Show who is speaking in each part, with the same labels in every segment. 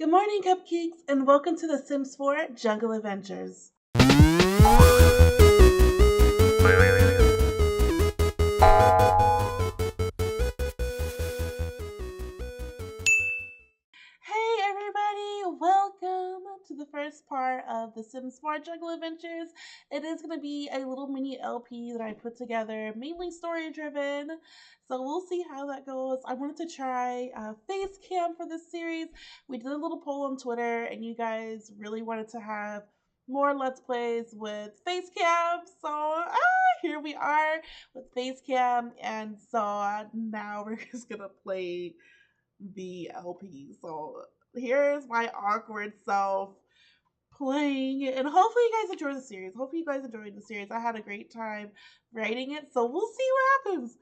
Speaker 1: Good morning, cupcakes, and welcome to the Sims 4 Jungle Adventures. Hey, everybody, welcome to the first part of the Sims 4 Jungle Adventures. It is going to be a little mini LP that I put together, mainly story driven. So we'll see how that goes. I wanted to try face cam for this series. We did a little poll on Twitter, and you guys really wanted to have more Let's Plays with face cam. So here we are with face cam, and so now we're just going to play the LP. So here's my awkward self playing it, and hopefully you guys enjoy the series. Hopefully you guys enjoyed the series. I had a great time writing it, so we'll see what happens.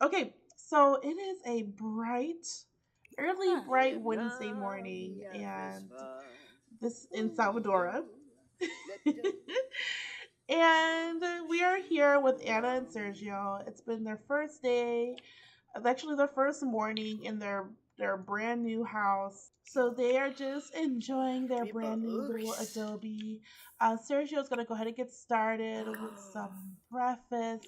Speaker 1: Okay, so it is a bright Wednesday morning, and this in Salvadora. And we are here with Anna and Sergio. It's been their first day. It's actually their first morning in their brand new house. So they are just enjoying their brand new little adobe. Sergio's gonna go ahead and get started with some breakfast.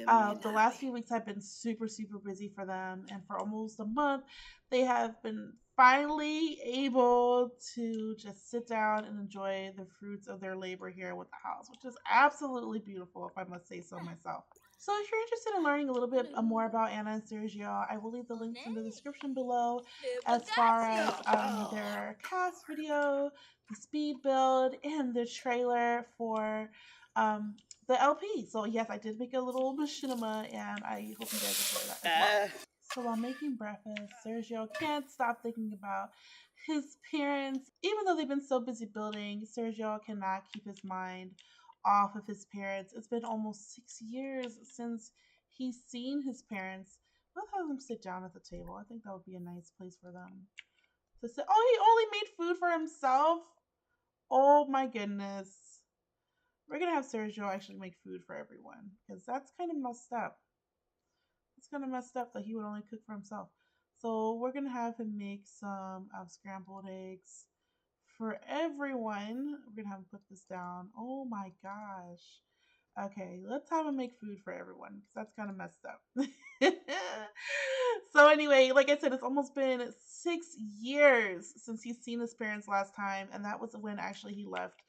Speaker 1: The last few weeks have been super busy for them, and for almost a month, they have been finally able to just sit down and enjoy the fruits of their labor here with the house, which is absolutely beautiful, if I must say so myself. So if you're interested in learning a little bit more about Anna and Sergio, I will leave the links in the description below as far as their cast video, the speed build, and the trailer for the LP. So yes, I did make a little machinima, and I hope you guys enjoy that as well. So while making breakfast, Sergio can't stop thinking about his parents. Even though they've been so busy building, Sergio cannot keep his mind off of his parents. It's been almost 6 years since he's seen his parents. Let's have them sit down at the table. I think that would be a nice place for them to sit. Oh, he only made food for himself? Oh my goodness. We're going to have Sergio actually make food for everyone, because that's kind of messed up. It's kind of messed up that he would only cook for himself. So we're going to have him make some scrambled eggs for everyone. We're going to have him put this down. Oh my gosh. Okay, let's have him make food for everyone, because that's kind of messed up. So anyway, like I said, it's almost been 6 years since he's seen his parents last time, and that was when actually he left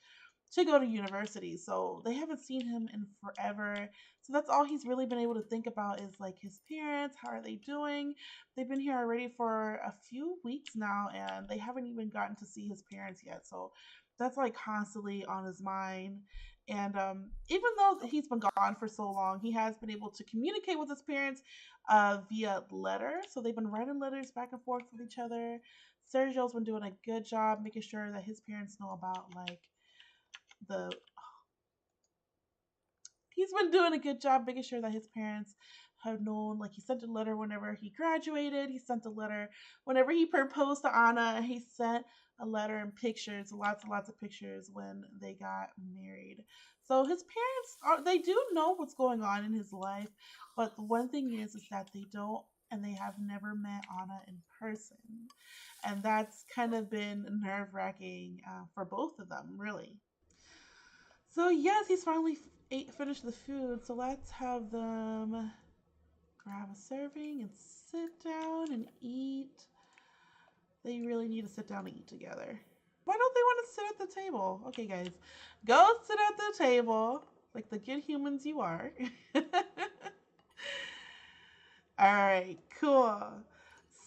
Speaker 1: to go to university. So they haven't seen him in forever. So that's all he's really been able to think about is like his parents. How are they doing? They've been here already for a few weeks now, and they haven't even gotten to see his parents yet. So that's like constantly on his mind. And even though he's been gone for so long, he has been able to communicate with his parents via letter. So they've been writing letters back and forth with each other. Sergio's been doing a good job making sure that his parents know about like the he's been doing a good job making sure that his parents have known. Like, he sent a letter whenever he graduated, he sent a letter whenever he proposed to Anna, and he sent a letter and pictures, lots and lots of pictures when they got married. So his parents they do know what's going on in his life, but the one thing is that they don't, and they have never met Anna in person, and that's kind of been nerve-wracking for both of them, really. So yes, he's finally finished the food. So let's have them grab a serving and sit down and eat. They really need to sit down and eat together. Why don't they want to sit at the table? Okay, guys, go sit at the table like the good humans you are. All right, cool.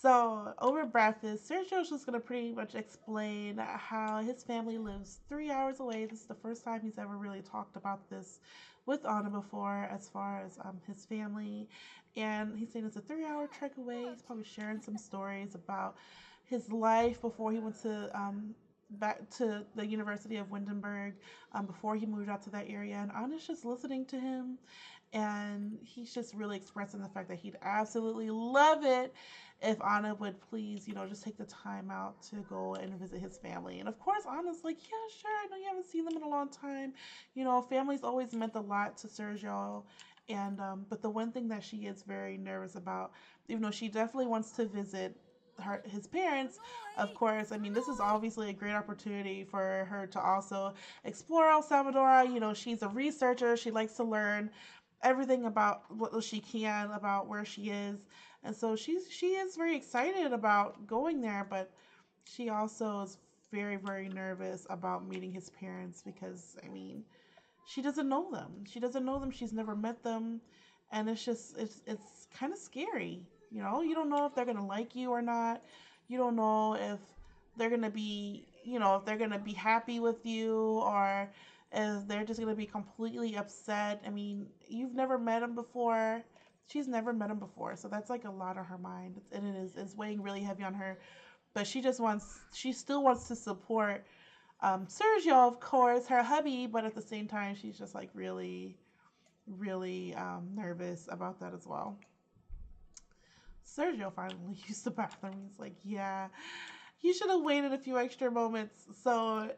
Speaker 1: So, over breakfast, Sergio's just going to pretty much explain how his family lives 3 hours away. This is the first time he's ever really talked about this with Anna before, as far as his family. And he's saying it's a 3 hour trek away. He's probably sharing some stories about his life before he went to back to the University of Windenburg, before he moved out to that area. And Anna's just listening to him, and he's just really expressing the fact that he'd absolutely love it if Anna would please, just take the time out to go and visit his family. And of course, Anna's like, yeah, sure, I know you haven't seen them in a long time. Family's always meant a lot to Sergio. And but the one thing that she is very nervous about, even though she definitely wants to visit his parents, of course, I mean, this is obviously a great opportunity for her to also explore El Salvador. You know, she's a researcher. She likes to learn everything about what she can about where she is. And so she is very excited about going there, but she also is very, very nervous about meeting his parents because, I mean, she doesn't know them. She doesn't know them. She's never met them, and it's kind of scary. You know, you don't know if they're gonna like you or not. You don't know if they're gonna be, you know, if they're gonna be happy with you or if they're just gonna be completely upset. I mean, you've never met him before. She's never met him before, so that's like a lot on her mind, and it's weighing really heavy on her. But she still wants to support Sergio, of course, her hubby, but at the same time, she's just like really, really nervous about that as well. Sergio finally used the bathroom. He's like, yeah, you should have waited a few extra moments. So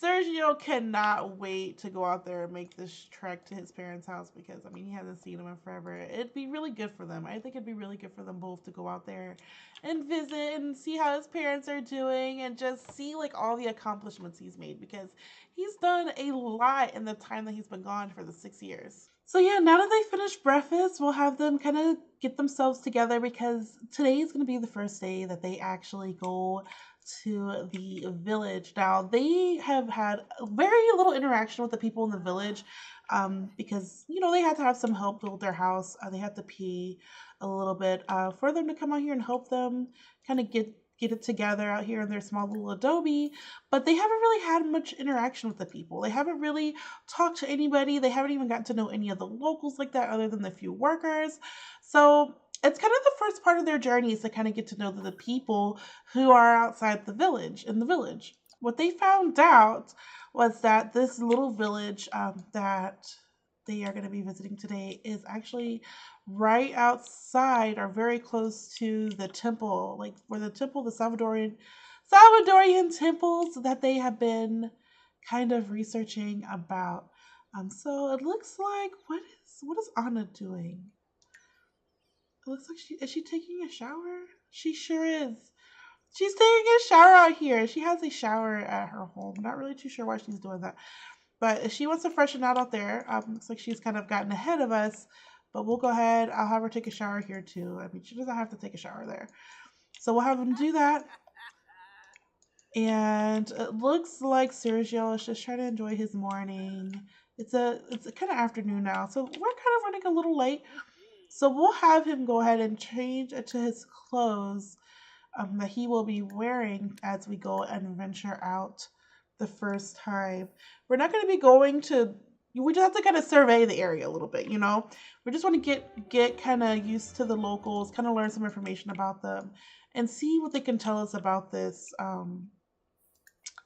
Speaker 1: Sergio cannot wait to go out there and make this trek to his parents' house because, I mean, he hasn't seen him in forever. It'd be really good for them. I think it'd be really good for them both to go out there and visit and see how his parents are doing and just see, like, all the accomplishments he's made because he's done a lot in the time that he's been gone for the 6 years. So yeah, now that they finish breakfast, we'll have them kind of get themselves together because today is going to be the first day that they actually go to the village. Now, they have had very little interaction with the people in the village because, you know, they had to have some help build their house. They had to pay a little bit for them to come out here and help them kind of get it together out here in their small little adobe, but they haven't really had much interaction with the people. They haven't really talked to anybody. They haven't even gotten to know any of the locals like that other than the few workers. So it's kind of the first part of their journey is to kind of get to know the people who are outside the village, in the village. What they found out was that this little village that they are going to be visiting today is actually right outside or very close to the temple, like where the temple, the Salvadorian temples that they have been kind of researching about. So it looks like what is Anna doing? It looks like she taking a shower? She sure is. She's taking a shower out here. She has a shower at her home. Not really too sure why she's doing that. But she wants to freshen out there. Looks like she's kind of gotten ahead of us. But we'll go ahead. I'll have her take a shower here too. I mean, she doesn't have to take a shower there. So we'll have them do that. And it looks like Sergio is just trying to enjoy his morning. It's a kind of afternoon now, so we're kind of running a little late. So we'll have him go ahead and change to his clothes that he will be wearing as we go and venture out the first time. We're not going to be going to. We just have to kind of survey the area a little bit, you know. We just want to get kind of used to the locals, kind of learn some information about them, and see what they can tell us about this,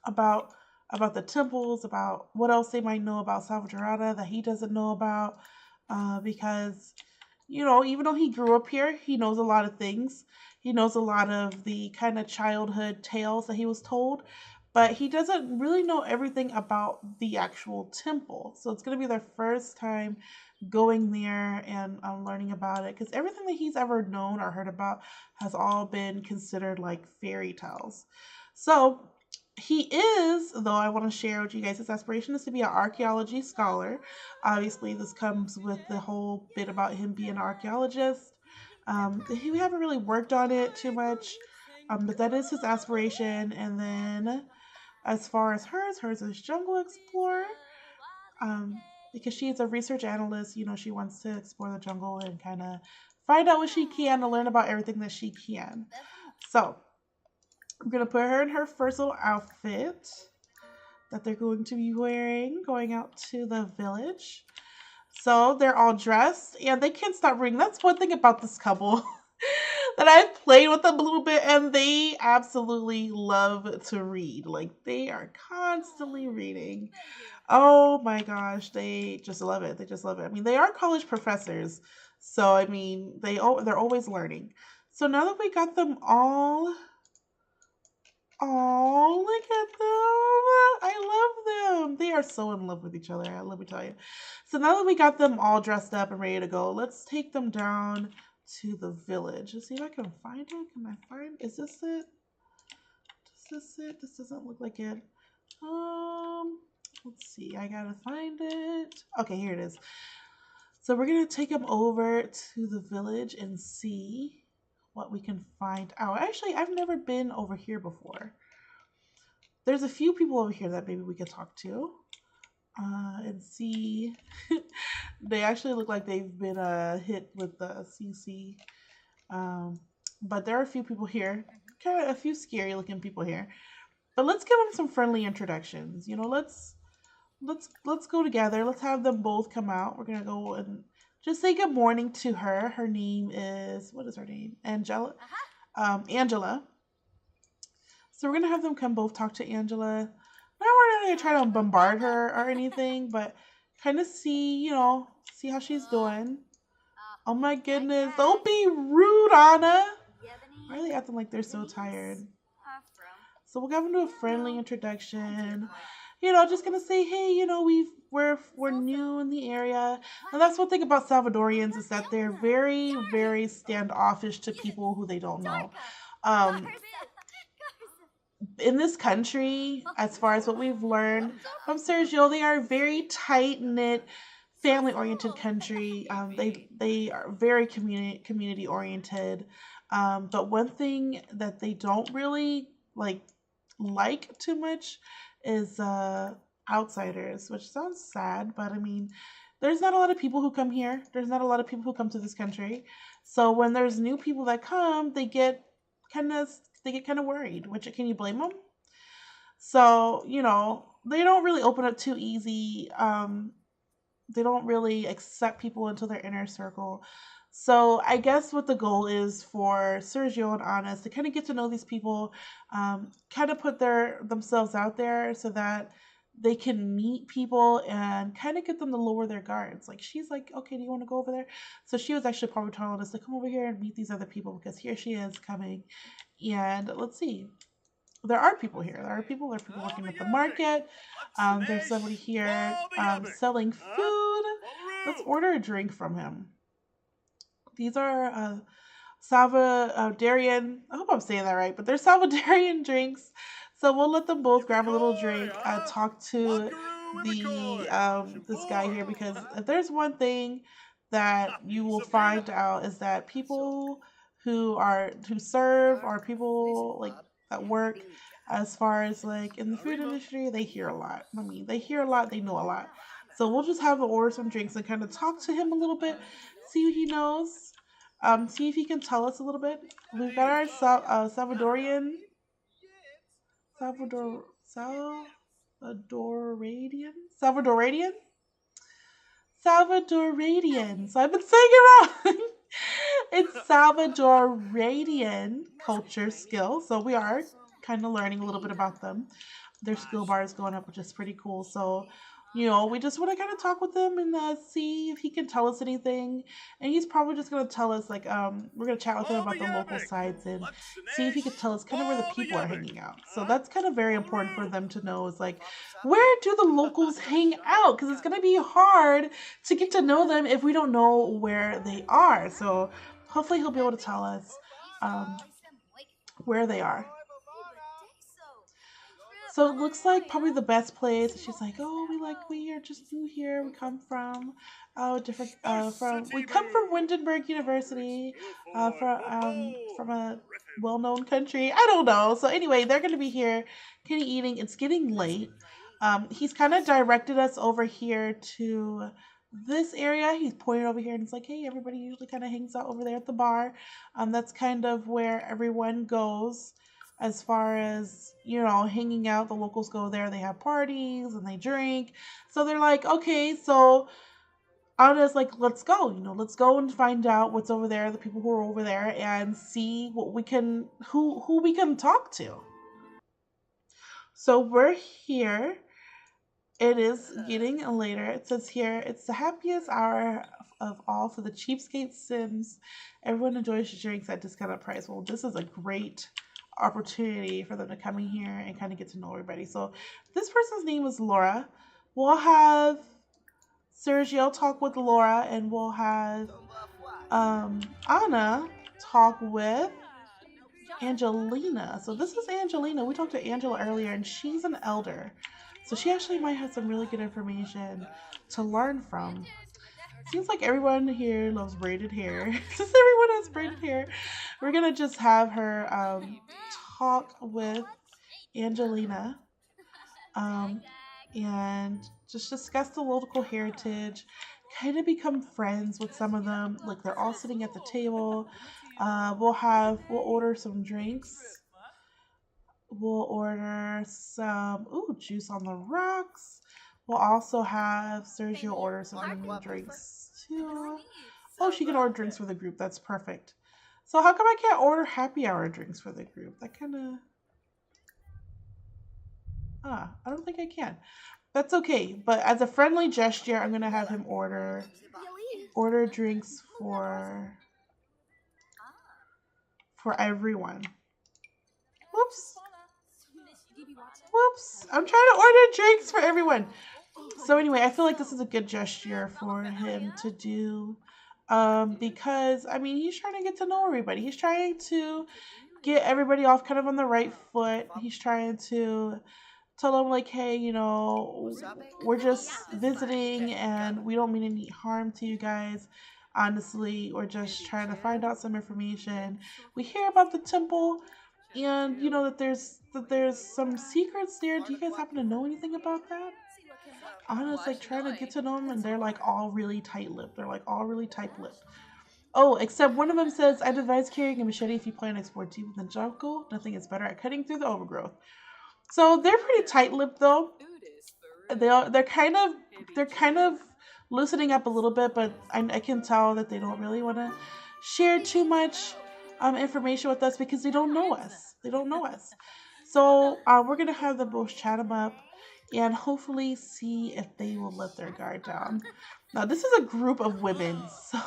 Speaker 1: about the temples, about what else they might know about Salvadora that he doesn't know about, because you know, even though he grew up here, he knows a lot of things. He knows a lot of the kind of childhood tales that he was told, but he doesn't really know everything about the actual temple. So it's going to be their first time going there and learning about it because everything that he's ever known or heard about has all been considered like fairy tales. So he is, though I want to share with you guys, his aspiration is to be an archaeology scholar. Obviously, this comes with the whole bit about him being an archaeologist. We haven't really worked on it too much, but that is his aspiration. And then, as far as hers is jungle explorer. Because she is a research analyst, you know, she wants to explore the jungle and kind of find out what she can to learn about everything that she can. So, I'm going to put her in her first little outfit that they're going to be wearing going out to the village. So they're all dressed and they can't stop reading. That's one thing about this couple that I've played with them a little bit and they absolutely love to read. Like they are constantly reading. Oh my gosh, they just love it. They just love it. I mean, they are college professors. So I mean, they're always learning. So now that we got them all. Oh, look at them. I love them. They are so in love with each other. Let me tell you. So now that we got them all dressed up and ready to go, let's take them down to the village. Let's see if I can find it. Can I find? Is this it? Is this it? This doesn't look like it. Let's see. I gotta find it. Okay, here it is. So we're gonna take him over to the village and see what we can find out. Actually, I've never been over here before. There's a few people over here that maybe we could talk to and see. They actually look like they've been hit with the CC. But there are a few people here, kind of a few scary looking people here. But let's give them some friendly introductions. You know, let's go together. Let's have them both come out. We're gonna go and just say good morning to her. Her name is, what is her name? Angela. Angela. So we're gonna have them come both talk to Angela. Now we're not gonna try to bombard her or anything, but kind of see, you know, see how she's doing. Oh my goodness! Don't be rude, Anna. Why are they acting like they're so tired? So we'll give them to a friendly introduction. You know, just gonna say, hey, you know, we're new in the area, and that's one thing about Salvadorians is that they're very, very standoffish to people who they don't know. In this country, as far as what we've learned from Sergio, they are a very tight knit, family oriented country. They are very community oriented. But one thing that they don't really like too much is outsiders, which sounds sad, but I mean, there's not a lot of people who come here. There's not a lot of people who come to this country. So when there's new people that come, they get kind of worried, which can you blame them? So, you know, they don't really open up too easy. They don't really accept people into their inner circle. So I guess what the goal is for Sergio and Anna is to kind of get to know these people, kind of put themselves out there so that they can meet people and kind of get them to lower their guards. Like she's like, okay, do you want to go over there? So she was actually probably telling us to come over here and meet these other people because here she is coming. And let's see. There are people here. There are people working at the market. There's somebody here selling food. Let's order a drink from him. These are Salvadorian, I hope I'm saying that right, but they're Salvadorian drinks. So we'll let them both grab a little drink, talk to this guy here, because if there's one thing that you will find out is that people who serve or people like that work as far as like in the food industry, they hear a lot. I mean, they hear a lot, they know a lot. So we'll just have him order some drinks and kind of talk to him a little bit, see what he knows, see if he can tell us a little bit. We've got our Salvadorian, Salvadoradian. So I've been saying it wrong. It's Salvadoradian culture skill. So we are kind of learning a little bit about them. Their skill bar is going up, which is pretty cool. So, you know, we just want to kind of talk with him and see if he can tell us anything. And he's probably just going to tell us, like, we're going to chat with him about the local sites and see if he could tell us kind of where the people are hanging out. So that's kind of very important for them to know is, like, where do the locals hang out? Because it's going to be hard to get to know them if we don't know where they are. So hopefully he'll be able to tell us where they are. So it looks like probably the best place. She's like, oh, we are just new here. We come from we come from Windenburg University, from a well-known country. I don't know. So anyway, they're going to be here, kind of eating. It's getting late. He's kind of directed us over here to this area. He's pointed over here and it's like, hey, everybody usually kind of hangs out over there at the bar. That's kind of where everyone goes. As far as, you know, hanging out, the locals go there, they have parties and they drink. So they're like, okay, so Anna's like, let's go, you know, let's go and find out what's over there, the people who are over there, and see what we can, who we can talk to. So we're here. It is getting later. It says here, it's the happiest hour of all for the cheapskate Sims. Everyone enjoys drinks at discounted price. Well, this is a great opportunity for them to come in here and kind of get to know everybody. So this person's name is Laura. We'll have Sergio talk with Laura, and we'll have Anna talk with Angelina. So this is Angelina. We talked to Angela earlier, and she's an elder. So she actually might have some really good information to learn from. Seems like everyone here loves braided hair. Since everyone has braided hair, we're gonna just have her talk with Angelina um, and just discuss the local heritage, kind of become friends with some of them. Like they're all sitting at the table. We'll order some drinks. We'll order some juice on the rocks. We'll also have Sergio order some drinks too. Oh, she can order drinks for the group. That's perfect. So how come I can't order happy hour drinks for the group? That kind of I don't think I can. That's okay. But as a friendly gesture, I'm gonna have him order drinks for everyone. Whoops. Whoops. I'm trying to order drinks for everyone. So anyway, I feel like this is a good gesture for him to do. Because I mean he's trying to get to know everybody. He's trying to get everybody off kind of on the right foot. He's trying to tell them like, hey, we're just visiting and we don't mean any harm to you guys. Honestly, we're just trying to find out some information. We hear about the temple and that there's some secrets there. Do you guys happen to know anything about that? Anna's like trying to get to know them and they're like all really tight-lipped. They're like all really tight-lipped. Oh, except one of them says, I'd advise carrying a machete if you plan to explore deep within the jungle. Nothing is better at cutting through the overgrowth. So they're pretty tight-lipped though. They're kind of loosening up a little bit, but I can tell that they don't really want to share too much information with us because they don't know us. They don't know us. So we're gonna have them both chat them up and hopefully see if they will let their guard down. Now this is a group of women, so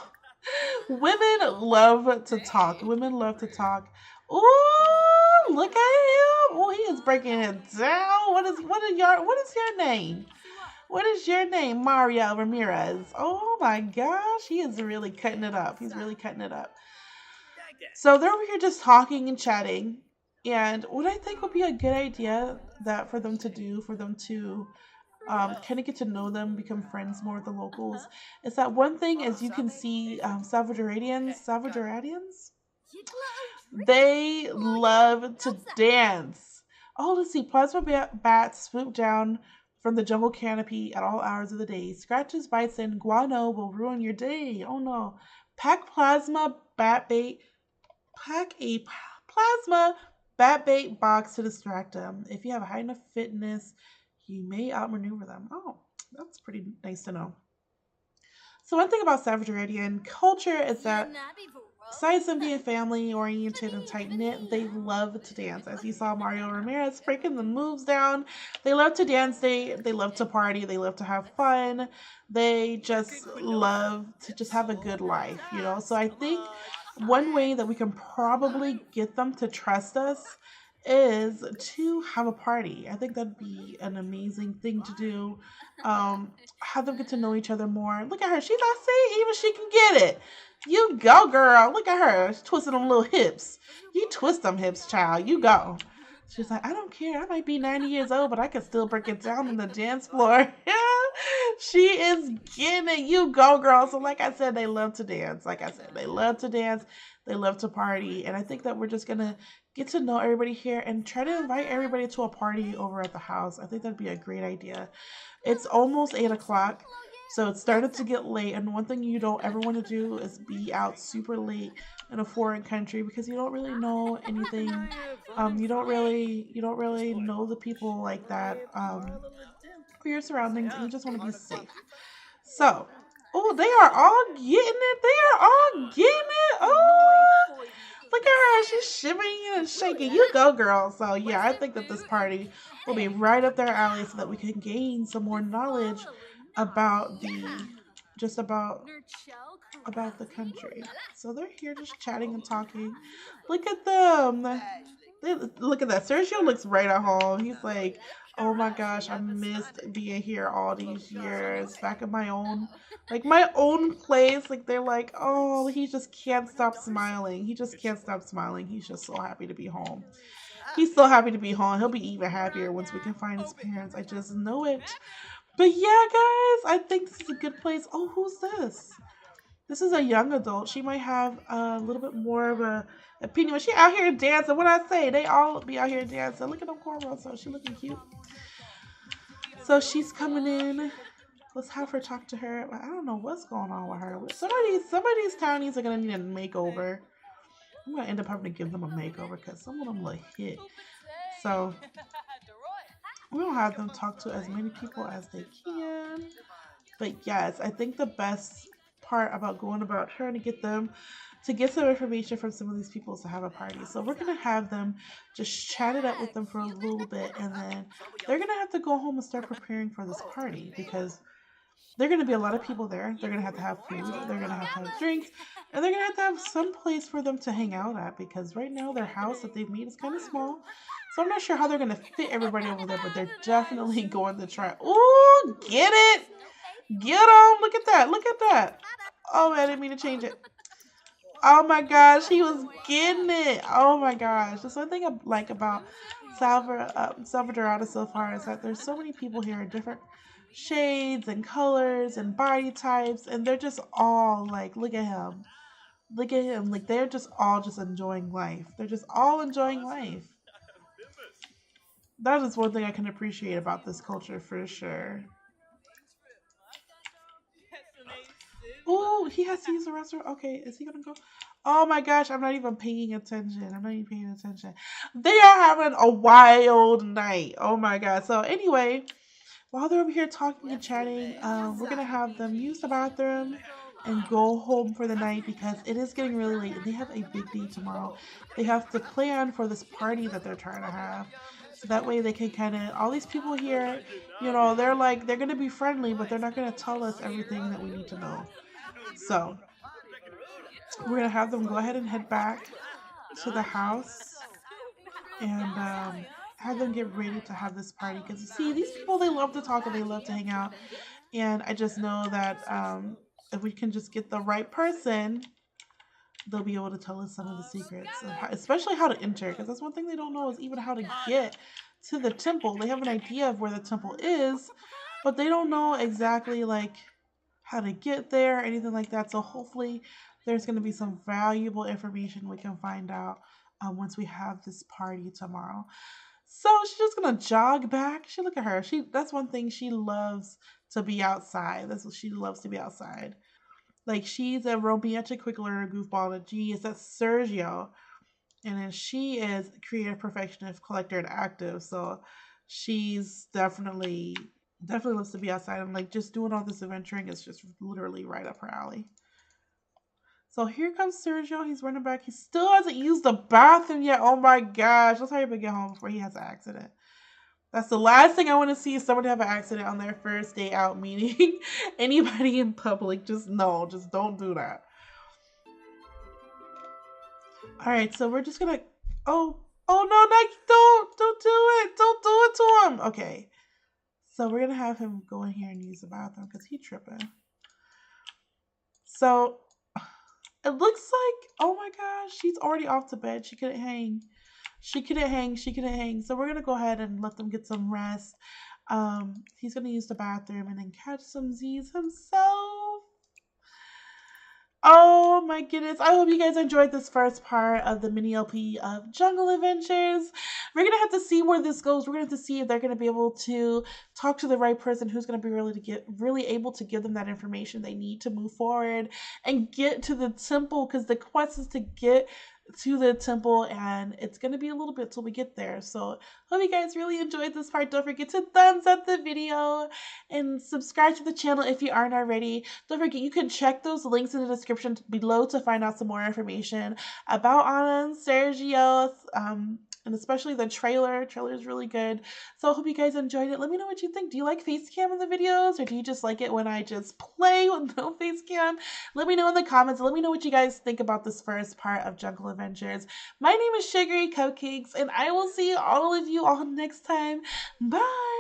Speaker 1: women love to talk. Women love to talk. Ooh, look at him! Oh, he is breaking it down. What is your name? What is your name? Mario Ramirez. Oh my gosh, he is really cutting it up. He's really cutting it up. So they're over here just talking and chatting. And what I think would be a good idea that for them to do, for them to kind of get to know them, become friends more with the locals, is that one thing, as you can see, Salvadorians, they love to dance. Oh, let's see. Plasma bats swoop down from the jungle canopy at all hours of the day. Scratches, bites, and guano will ruin your day. Oh no. Pack a plasma bat bait box to distract them. If you have a high enough fitness, you may outmaneuver them. Oh, that's pretty nice to know. So one thing about Salvadorian culture is that besides them being family oriented and tight knit, they love to dance. As you saw Mario Ramirez breaking the moves down. They love to dance, they love to party, they love to have fun. They just love to just have a good life. So I think one way that we can probably get them to trust us is to have a party. I think that'd be an amazing thing to do. Have them get to know each other more. Look at her. She's not saying even she can get it. You go, girl. Look at her. She's twisting them little hips. You twist them hips, child. You go. She's like, I don't care. I might be 90 years old, but I can still break it down on the dance floor. She is getting it. You go, girl. So like I said, they love to dance. Like I said, they love to dance. They love to party. And I think that we're just going to get to know everybody here and try to invite everybody to a party over at the house. I think that'd be a great idea. It's almost 8 o'clock. So it started to get late, and one thing you don't ever want to do is be out super late in a foreign country because you don't really know anything. You don't really know the people like that, or your surroundings, and you just want to be safe. So, oh, they are all getting it. They are all getting it. Oh, look at her. She's shimmying and shaking. You go, girl. So yeah, I think that this party will be right up their alley so that we can gain some more knowledge about about the country. So they're here just chatting and talking. Look at them. Look at that. Sergio looks right at home. He's like, Oh my gosh, I missed being here all these years. Back in my own, like my own place. Like they're like, oh, he just can't stop smiling. He just can't stop smiling. He's just so happy to be home. He's so happy to be home. He'll be even happier once we can find his parents. I just know it. But yeah, guys, I think this is a good place. Oh, who's this? This is a young adult. She might have a little bit more of a opinion. But she out here dancing. What I say? They all be out here dancing. Look at them cornrows. So she looking cute. So she's coming in. Let's have her talk to her. I don't know what's going on with her. Some of these townies are gonna need a makeover. I'm gonna end up having to give them a makeover because some of them look hit. So we don't have them talk to as many people as they can. But yes, I think the best part about going about trying to get them to get some information from some of these people is to have a party. So we're gonna have them just chat it up with them for a little bit, and then they're gonna have to go home and start preparing for this party because there are going to be a lot of people there. They're going to have food. They're going to have drinks. And they're going to have some place for them to hang out at because right now their house that they've made is kind of small. So I'm not sure how they're going to fit everybody over there, but they're definitely going to try. Ooh, get it. Get on. Look at that. Look at that. Oh, man, I didn't mean to change it. Oh, my gosh. He was getting it. Oh, my gosh. That's one thing I like about Salvadorada so far is that there's so many people here, different shades and colors and body types, and they're just all like, look at him, like they're just all just enjoying life. They're just all enjoying life. That is one thing I can appreciate about this culture for sure. Oh, he has to use the restroom. Okay, is he gonna go? Oh my gosh, I'm not even paying attention. I'm not even paying attention. They are having a wild night. Oh my god. So anyway, while they're over here talking and chatting, we're gonna have them use the bathroom and go home for the night because it is getting really late and they have a big day tomorrow. They have to plan for this party that they're trying to have. So that way they can kind of, all these people here, they're like, they're gonna be friendly, but they're not gonna tell us everything that we need to know. So we're gonna have them go ahead and head back to the house and have them get ready to have this party because you see these people, they love to talk and they love to hang out, and I just know that if we can just get the right person, they'll be able to tell us some of the secrets, especially how to enter, because that's one thing they don't know is even how to get to the temple. They have an idea of where the temple is, but they don't know exactly like how to get there or anything like that. So hopefully there's going to be some valuable information we can find out once we have this party tomorrow. So she's just gonna jog back. Look at her. That's one thing she loves, to be outside. That's what she loves, to be outside. Like she's a romantic quick learner goofball, and G is that Sergio. And then she is creative perfectionist, collector, and active. So she's definitely loves to be outside, and like just doing all this adventuring is just literally right up her alley. So here comes Sergio. He's running back. He still hasn't used the bathroom yet. Oh my gosh. Let's hurry up and get home before he has an accident. That's the last thing I want to see, is someone have an accident on their first day out meeting anybody in public. Just no, just don't do that. All right, so we're just gonna. Oh no, don't do it. Don't do it to him. Okay, so we're gonna have him go in here and use the bathroom because he's tripping. So it looks like, oh my gosh, she's already off to bed. She couldn't hang. She couldn't hang. She couldn't hang. So we're going to go ahead and let them get some rest. He's going to use the bathroom and then catch some Z's himself. Oh my goodness. I hope you guys enjoyed this first part of the mini LP of Jungle Adventures. We're going to have to see where this goes. We're going to have to see if they're going to be able to talk to the right person who's going to be really able to give them that information they need to move forward and get to the temple, because the quest is to get to the temple, and it's going to be a little bit till we get there. So hope you guys really enjoyed this part. Don't forget to thumbs up the video and subscribe to the channel if you aren't already. Don't forget, you can check those links in the description below to find out some more information about Anna and Sergio, and especially the trailer. Trailer is really good. So I hope you guys enjoyed it. Let me know what you think. Do you like face cam in the videos, or do you just like it when I just play with no face cam? Let me know in the comments. Let me know what you guys think about this first part of Jungle Adventures. My name is SugaryCupcakes, and I will see all of you all next time. Bye!